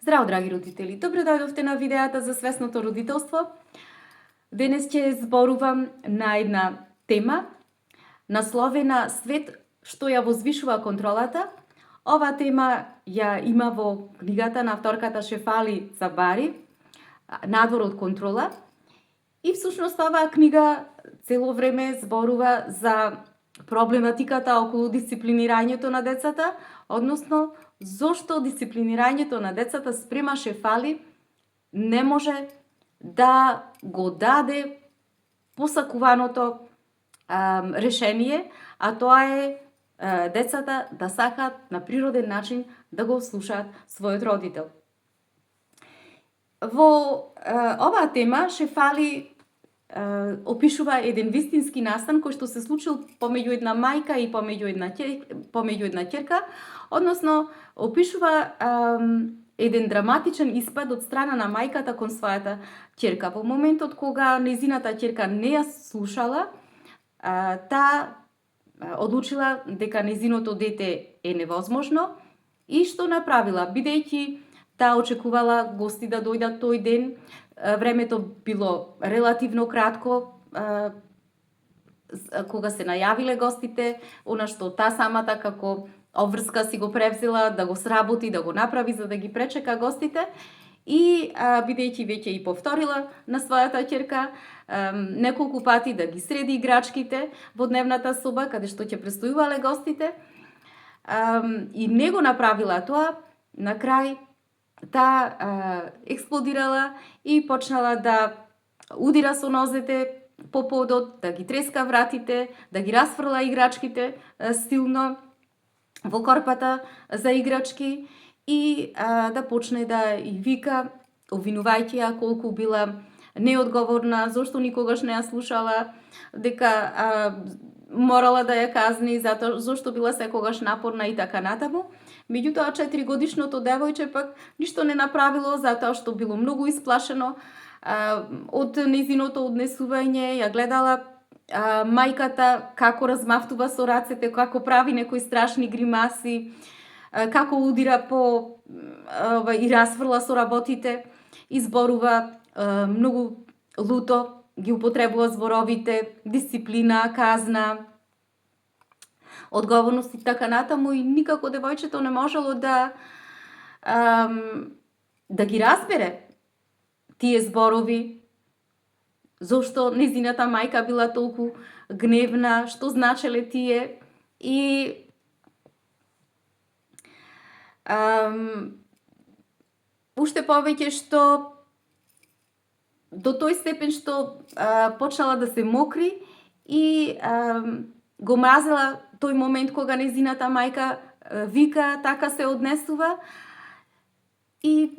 Здраво, драги родители! Добро дојдовте на видеата за свесното родителство. Денес ќе зборувам на една тема насловена Свет што ја возвишува контролата. Ова тема ја има во книгата на авторката Шефали Цабари, Надвор од контрола. И всушност оваа книга цело време зборува за проблематиката околу дисциплинирањето на децата, односно зошто дисциплинирањето на децата спрема Шефали не може да го даде посакуваното решение, а тоа е децата да сакаат на природен начин да го слушаат својот родител. Во оваа тема Шефали опишува еден вистински настан кој што се случил помеѓу една мајка и помеѓу една ќерка, односно опишува еден драматичен испад од страна на мајката кон својата ќерка. Во моментот кога незината ќерка не ја слушала, таа одлучила дека незиното дете е невозможно и што направила, бидејќи таа очекувала гости да дојдат тој ден. Времето било релативно кратко кога се најавиле гостите, она што таа самата како обврска си го превзела да го сработи, да го направи за да ги пречека гостите и бидејќи веќе и повторила на својата ќерка неколку пати да ги среди играчките во дневната соба каде што ќе престојувале гостите и не го направила тоа, на крај таа експлодирала и почнала да удира со нозете по подот, да ги треска вратите, да ги расфрла играчките силно во корпата за играчки и да почне да и вика, обвинувајќи ја колку била неодговорна, зошто никогаш не ја слушала, дека морала да ја казни зашто била секогаш напорна и така натаму. Меѓутоа 4-годишното девојче пак ништо не направило затоа што било многу исплашено од незиното однесување. Ја гледала мајката како размавтува со рацете, како прави некои страшни гримаси, како удира по и расфрла со работите, изборува многу луто, ги употребува зборовите дисциплина, казна, одговорност и така натаму и никако девојчето не можело да ги разбере тие зборови, зошто незината мајка била толку гневна, што значеле тие и уште повеќе што до тој степен што почнала да се мокри и го мразела тој момент кога незината мајка вика, така се однесува и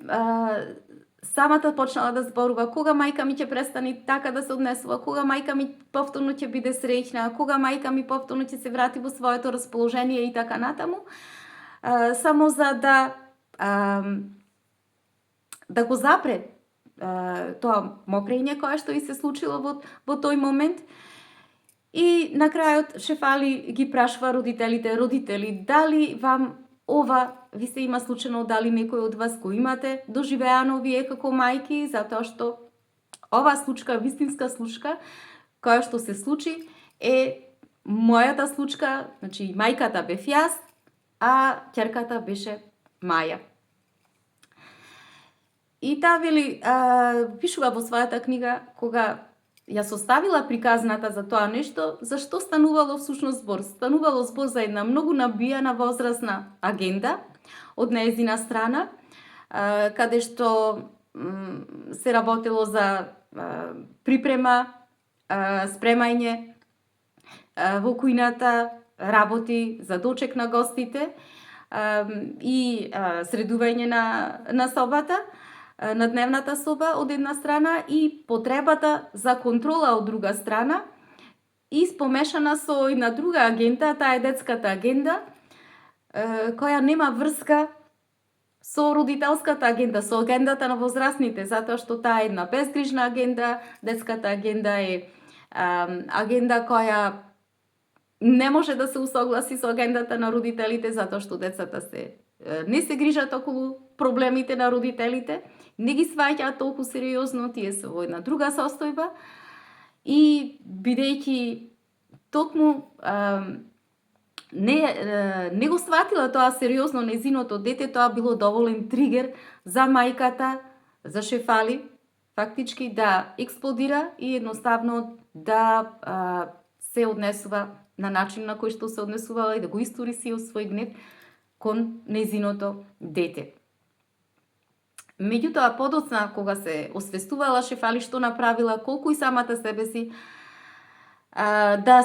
самата почнала да зборува кога мајка ми ќе престани така да се однесува, кога мајка ми повторно ќе биде среќна, кога мајка ми повторно ќе се врати во своето расположение и така натаму, само за да го запре тоа мокрење кое што и се случило во тој момент. И на крајот Шефали ги прашува родителите, дали вам ова ви се има случено, дали некој од вас го имате доживеано вие како мајки, затоа што оваа случка, вистинска случка, која што се случи е мојата случка, значи мајката бев јас, а ќерката беше Маја. И таа вели, пишува во својата книга, кога ја составила приказната за тоа нешто, зашто станувало всушност збор? Станувало збор за една многу набијана возрастна агенда од нејзина страна, каде што се работело за припрема, спремање во кујната, работи за дочек на гостите и средување на собата, на дневната соба од една страна и потребата за контрола од друга страна и спомешана со една друга агенда, таа е детската агенда, која нема врска со родителската агенда, со агендата на возрастните, затоа што таа е една безгрижна агенда. Детската агенда е агенда која не може да се усогласи со агендата на родителите, затоа што децата се не се грижат околу проблемите на родителите, не ги сваќаат толку сериозно, тие се во една друга состојба и бидејќи токму не го сватила тоа сериозно незиното дете, тоа било доволен тригер за мајката, за Шефали, фактички да експлодира и едноставно да се однесува на начин на кој што се однесувала и да го истори сиот свој гнев кон незиното дете. Меѓутоа, подоцна, кога се освестувала Шефали што направила, колку и самата себе си да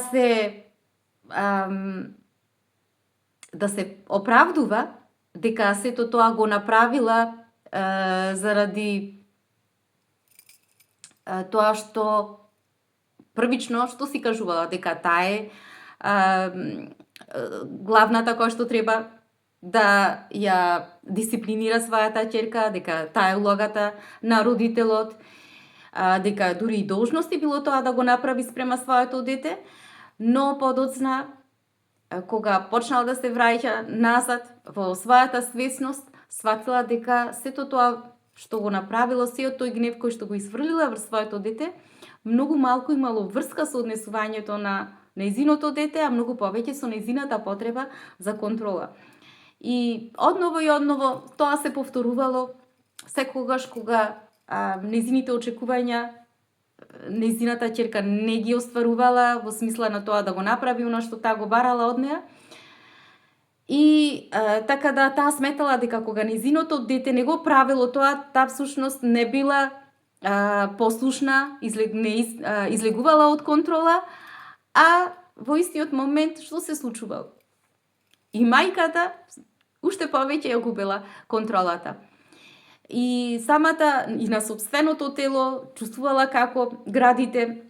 се оправдува дека сето тоа го направила заради тоа што првично што си кажувала дека таа е главната која што треба да ја дисциплинира својата ќерка, дека таа е улогата на родителот, дека дури и должности било тоа да го направи спрема своето дете, но подоцна кога почнала да се враќа назад во својата свесност, сватила дека сето тоа што го направила, сиот тој гнев кој што го изфрлила врз своето дете, многу малку имало врска со однесувањето на нејзиното дете, а многу повеќе со нејзината потреба за контрола. И одново тоа се повторувало секогаш кога нејзините очекувања нејзината ќерка не ги остварувала во смисла на тоа да го направи она што таа го барала од неа. И така да таа сметала дека кога нејзиното дете не го правило тоа, таа всушност не била послушна, излегувала од контрола, а во истиот момент што се случувало? И мајката уште повеќе ја губела контролата. И самата и на собственото тело чувствувала како градите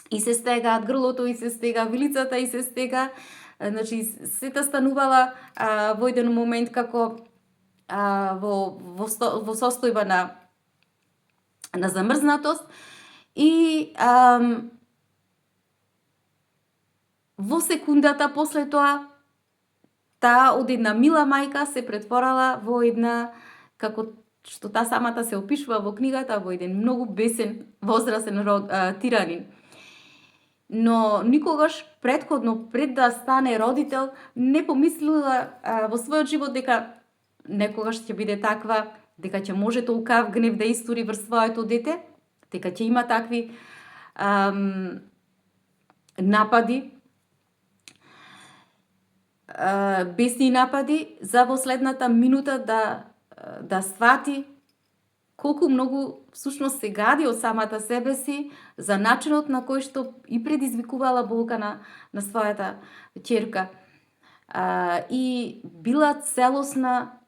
и се стегаат, грлото и се стега, вилицата и се стега. Значи, сета станувала во еден момент како во состојба на замрзнатост и во секундата после тоа таа од една мила мајка се претворала во една, како што таа самата се опишува во книгата, во еден многу бесен, возрасен тиранин. Но никогаш претходно, пред да стане родител, не помислила во својот живот дека некогаш ќе биде таква, дека ќе може толкав гнев да истори врз своето дете, дека ќе има такви напади, бесни напади, за во следната минута да свати колку многу всушност се гади од самата себе си за начинот на кој што и предизвикувала болка на својата ќерка. И била целосна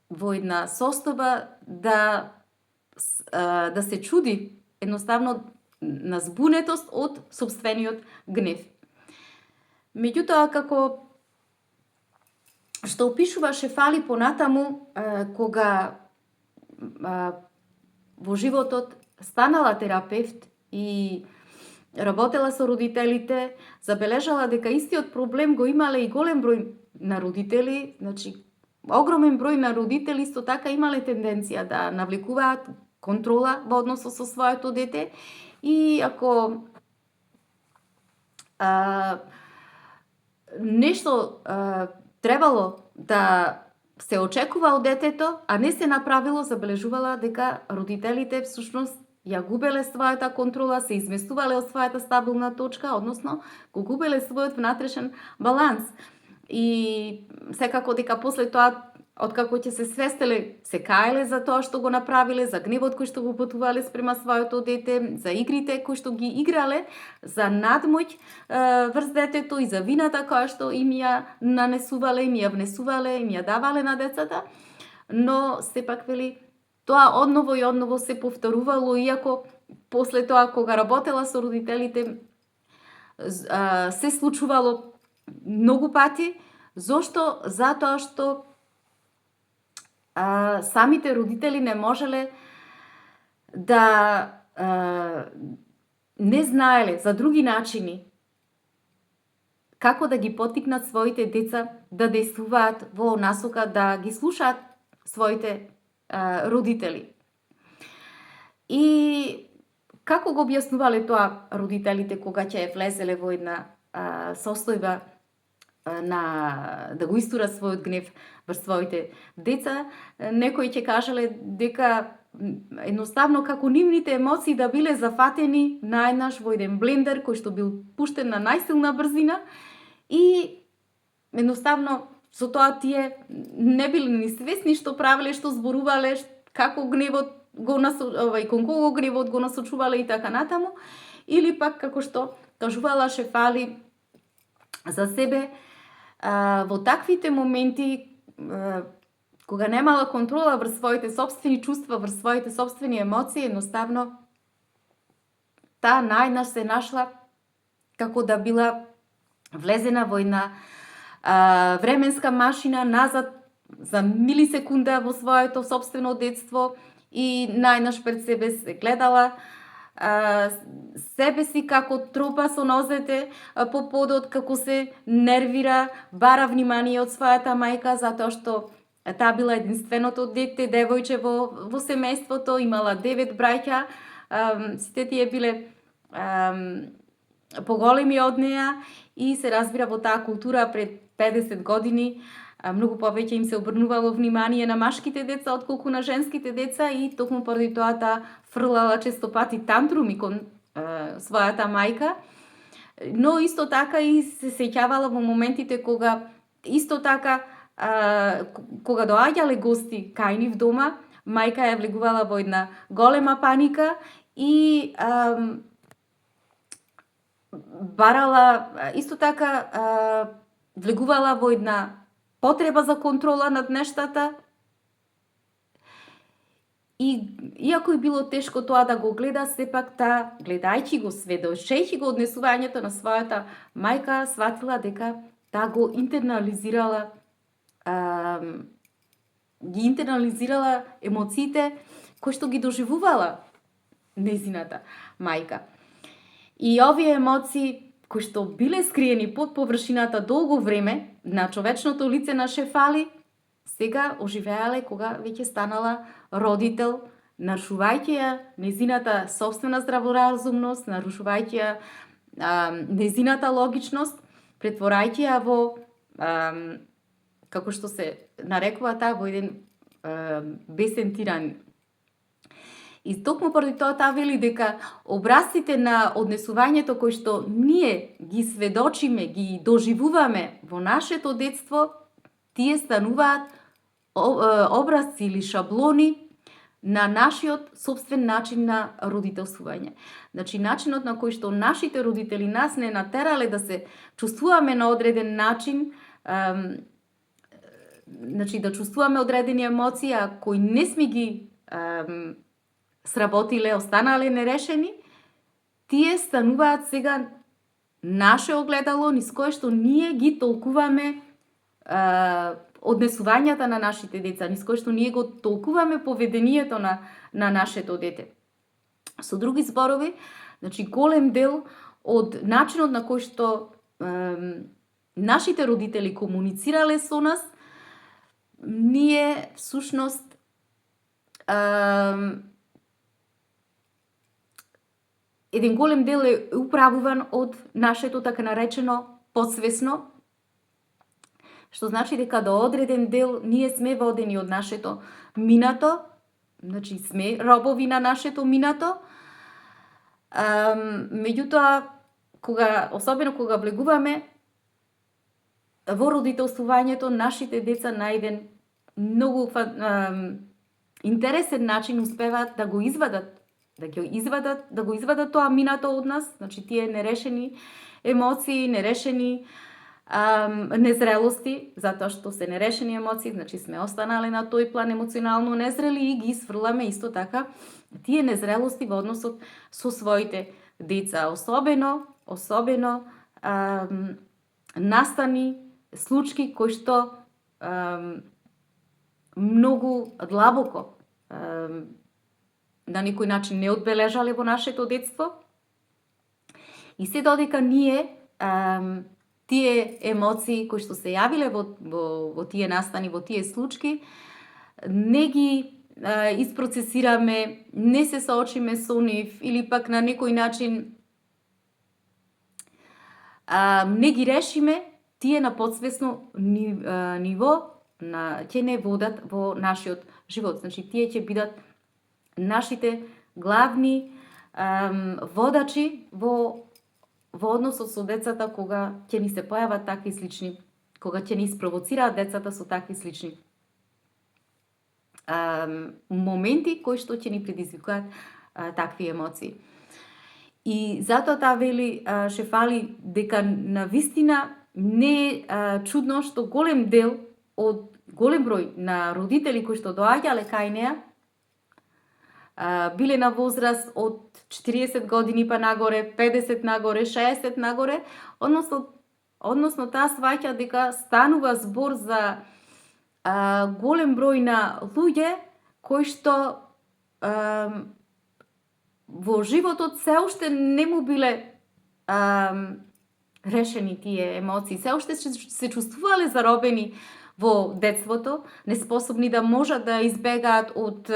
во една состојба да се чуди едноставно на збунетост од сопствениот гнев. Меѓутоа, како што опишува Шефали понатаму, кога во животот станала терапевт и работела со родителите, забележала дека истиот проблем го имале и голем број на родители, значи огромен број на родители исто така имале тенденција да навлекуваат контрола во односот со своето дете и ако нешто требало да се очекува од детето, а не се направило, забележувала дека родителите всушност ја губеле својата контрола, се изместувале од својата стабилна точка, односно го губеле својот внатрешен баланс. И секако дека после тоа, откако ќе се свестеле, се каеле за тоа што го направиле, за гневот кој што го упатувале спрема своето дете, за игрите кои што ги играле, за надмоќ врз детето и за вината која што им ја нанесувале, им ја внесувале, им ја давале на децата, но сепак вели тоа одново и одново се повторувало, иако после тоа кога работела со родителите се случувало многу пати. Зошто? Затоа што самите родители не можеле да не знаеле за други начини како да ги поттикнат своите деца да действуваат во насока да ги слушаат своите родители. И како го објаснувале тоа родителите кога ќе влезеле во една состојба да го истурат својот гнев врз своите деца, некои ќе кажале дека едноставно како нивните емоции да биле зафатени наеднаш во еден блендер кој што бил пуштен на најсилна брзина и едноставно со тоа тие не биле ни свесни што правеле, што зборувале, како гневот кон кого гневот го насочувале и така натаму, или пак како што кажувала Шефали за себе, во таквите моменти кога немала контрола врз своите собствени чувства, врз своите собствени емоции, едноставно таа најнаш се нашла како да била влезена во една временска машина назад за милисекунда во своето собствено детство и најнаш пред себе се гледала себе си како тропа со нозете по подот, како се нервира, бара внимание од својата мајка, затоа што таа била единственото дете, девојче во семејството, имала 9 браќа, сите тие биле поголеми од неа и се разбира во таа култура пред 50 години многу повеќе им се обрнувало внимание на машките деца отколку на женските деца и токму поради тоа таа фрлала често пати тантруми кон својата мајка. Но исто така и се сеќавала во моментите кога исто така кога доаѓале гости кај нив дома, мајка ја влегувала во една голема паника и барала, исто така влегувала во една потреба за контрола над нештата. И иако и било тешко тоа да го гледа, сепак таа, гледајќи го, сведочејќи го однесувањето на својата мајка, сватила дека таа го интернализирала емоциите кои што ги доживувала незината мајка. И овие емоции кои што биле скриени под површината долго време на човечното лице на Шефали, сега оживеале кога веќе станала родител, нарушувајќи ја незината собствена здраворазумност, нарушувајќи ја незината логичност, претворајќи ја во како што се нарекува таа во еден бесен тиран. И токму поради тоа таа вели дека образците на однесувањето кои што ние ги сведочиме, ги доживуваме во нашето детство, тие стануваат образци или шаблони на нашиот собствен начин на родителствување. Значи, начинот на кој што нашите родители нас не натерале да се чувствуваме на одреден начин, значи да чувствуваме одредени емоции, а кои не сме ги сработиле, останале нерешени, тие стануваат сега наше огледало низ кое што ние ги толкуваме однесувањата на нашите деца, низ кое што ние го толкуваме поведението на нашето дете. Со други зборови, значи голем дел од начинот на кој што нашите родители комуницирале со нас, ние всушност еден голем дел е управуван од нашето така наречено подсвесно, што значи дека до одреден дел ние сме водени од нашето минато, значи сме робови на нашето минато. Меѓутоа, особено кога влегуваме во родителствувањето, нашите деца на еден многу интересен начин успеваат да го извадат, да го извадат тоа минато од нас, значи тие нерешени емоции, нерешени незрелости, затоа што се нерешени емоции, значи сме останале на тој план емоционално незрели и ги сфрламе исто така тие незрелости во односот со своите деца, особено настани случаи кои што многу длабоко на некој начин не одбележале во нашето детство. И се додека ние тие емоции кои што се јавиле во тие настани, во тие случаи, не ги isprocesirаме, не се соочиме со нив или пак на некој начин не ги решиме, тие на подсвесно ниво ќе не водат во нашиот живот. Значи, тие ќе бидат нашите главни водачи во односот со децата, кога ќе ни се појават такви слични, кога ќе ни испровоцираат децата со такви слични моменти кои што ќе ни предизвикаат такви емоции. И затоа таа вели Шефали дека навистина не е чудно што голем број на родители кои што доаѓале кај неа биле на возраст од 40 години па нагоре, 50 нагоре, 60 нагоре, односно таа сваќа дека станува збор за голем број на луѓе кои што во животот се уште не му биле решени тие емоции, се уште се чувствувале заробени во детството, неспособни да можат да избегаат од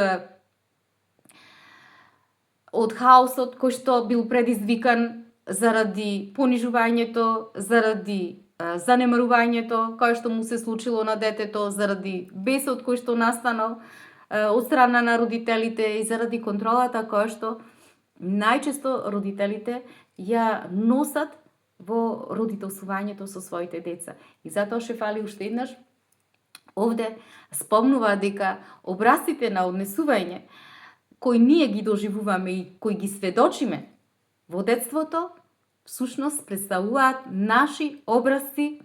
хаосот кој што бил предизвикан заради понижувањето, заради занемарувањето кое што му се случило на детето, заради бесот кој што настанал од страна на родителите и заради контролата која што најчесто родителите ја носат во родителствувањето со своите деца. И затоа Шефали уште еднаш овде спомнува дека образците на однесување кои ние ги доживуваме и кои ги сведочиме во детството, всушност представуваат наши образци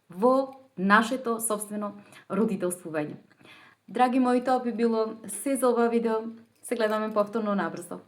во нашето собствено родителствување. Драги мои, тоа би било се за ова видео. Се гледаме повторно набрзо.